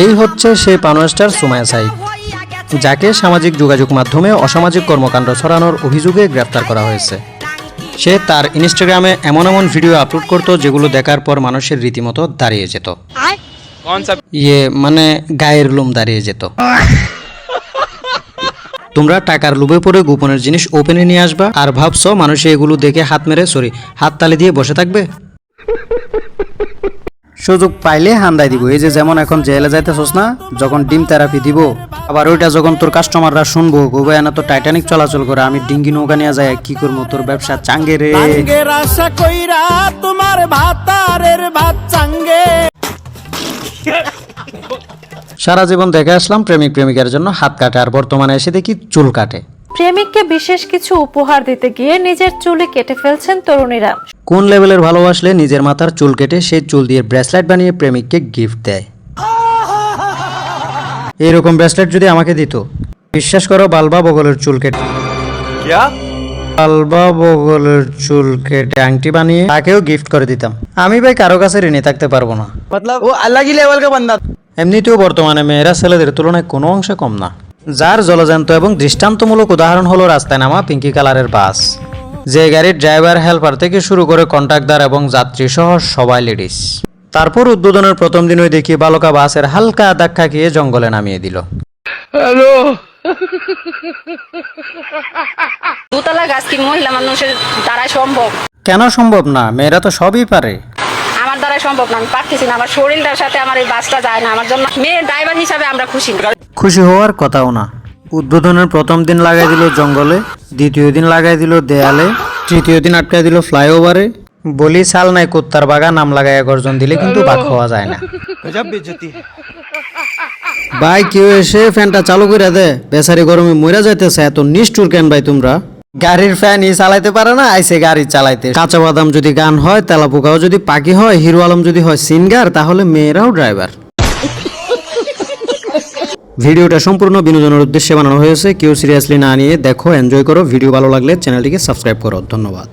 এই হচ্ছে সেই পানোস্টার সুমাইয়া সাইদ, যাকে সামাজিক যোগাযোগ মাধ্যমে অসামাজিক কর্মকাণ্ড ছড়ানোর অভিযোগে গ্রেফতার করা হয়েছে। সে তার ইনস্টাগ্রামে এমন এমন ভিডিও আপলোড করত যেগুলো দেখার পর মানুষের রীতিমতো দাঁড়িয়ে যেত, মানে গায়ের লোম দাঁড়িয়ে যেত। তোমরা টাকার লোভে পড়ে গোপনের জিনিস ওপেনে নিয়ে আসবা আর ভাবছো মানুষে এগুলো দেখে হাত তালি দিয়ে বসে থাকবে। সুযোগ পাইলে হান্দাই দিব। এই যে যেমন এখন জেলে যাইতেছস না, যখন ডিম থেরাপি দিব, আবার ওইটা যখন তোর কাস্টমাররা শুনবো গোবে না তো টাইটানিক চলাচল করে, আমি ডিঙ্গি নৌকা নিয়ে যাই কি করবো, তোর ব্যবসা চাঙ্গে রে। তোমার ভাতারের ভাত চাঙ্গে। সারা জীবন দেখে আসলাম প্রেমিক প্রেমিকার জন্য হাত কাটে, আর বর্তমানে এসে দেখি চুল কাটে। প্রেমিককে বিশেষ কিছু উপহার দিতে গিয়ে নিজের চুলে কেটে ফেলছেন তরুণীরা। কোন লেভেলের ভালোবাসলে নিজের মাথার চুল কেটে সেই চুল দিয়ে ব্রেসলেট বানিয়ে প্রেমিককে গিফট দেয়। এইরকম ব্রেসলেট যদি আমাকে দিত, বিশ্বাস করো বালবা বগলের চুল কেটে আংটি বানিয়ে তাকেও গিফট করে দিতাম। আমি ভাই কারো কাছে ঋণী থাকতে পারবো না। ও আল্লাহ কি লেভেল কা বান্দা। এমনিতেও বর্তমানে মেয়েরা ছেলেদের তুলনায় কোনো অংশে কম না, যার জলজান্ত এবং দৃষ্টান্তমূলক উদাহরণ হলো রাস্তায় নামা পিঙ্কি কালারের বাস, যে গাড়ির ড্রাইভার হেল্পার থেকে শুরু করে কন্ট্রাক্টর এবং যাত্রী সহ সবাই লেডিস। তারপর উদ্বোধনের প্রথম দিনই দেখি বালকা বাসের হালকা ধাক্কা খেয়ে জঙ্গলে নামিয়ে দিল। হ্যালো, দোতলা গাছ কি মহিলা মানুষের দ্বারা সম্ভব? কেন সম্ভব না? মেয়েরা তো সবই পারে। আমার দ্বারা সম্ভব না, আমি পারতেছি না। আমার শরীরটার সাথে আমার এই বাসটা যায় না। আমার জন্য মেয়ে ড্রাইভার হিসাবে আমরা খুশি। খুশি হওয়ার কথাও না। উদ্বোধনের প্রথম দিন লাগাই দিল জঙ্গলে, দ্বিতীয় দিন লাগাই দিল দেয়ালে, তৃতীয় দিন আটকাই দিল ফ্লাইওভারে। বলি সাল নাই কুত্তার বাগা, নাম লাগাইয়া গর্জন দিলে কিন্তু বাক হওয়া যায় না। ভাই কেউ এসে ফ্যানটা চালু করে দে, বেচারি গরমে মরে যাইতেছে। এত নিষ্ঠুর কেন ভাই তোমরা? গাড়ির ফ্যানই চালাইতে পারে না, আইসে গাড়ি চালাইতে। কাঁচা বাদাম যদি গান হয়, তেলাপোকাও যদি পাখি হয়, হিরো আলম যদি হয় সিঙ্গার, তাহলে মেয়েরাও ড্রাইভার। ভিডিওটা সম্পূর্ণ বিনোদনের উদ্দেশ্যে বানানো হয়েছে, কেউ সিরিয়াসলি না নিয়ে দেখো, এনজয় করো। ভিডিও ভালো লাগলে চ্যানেলটিকে সাবস্ক্রাইব করো। ধন্যবাদ।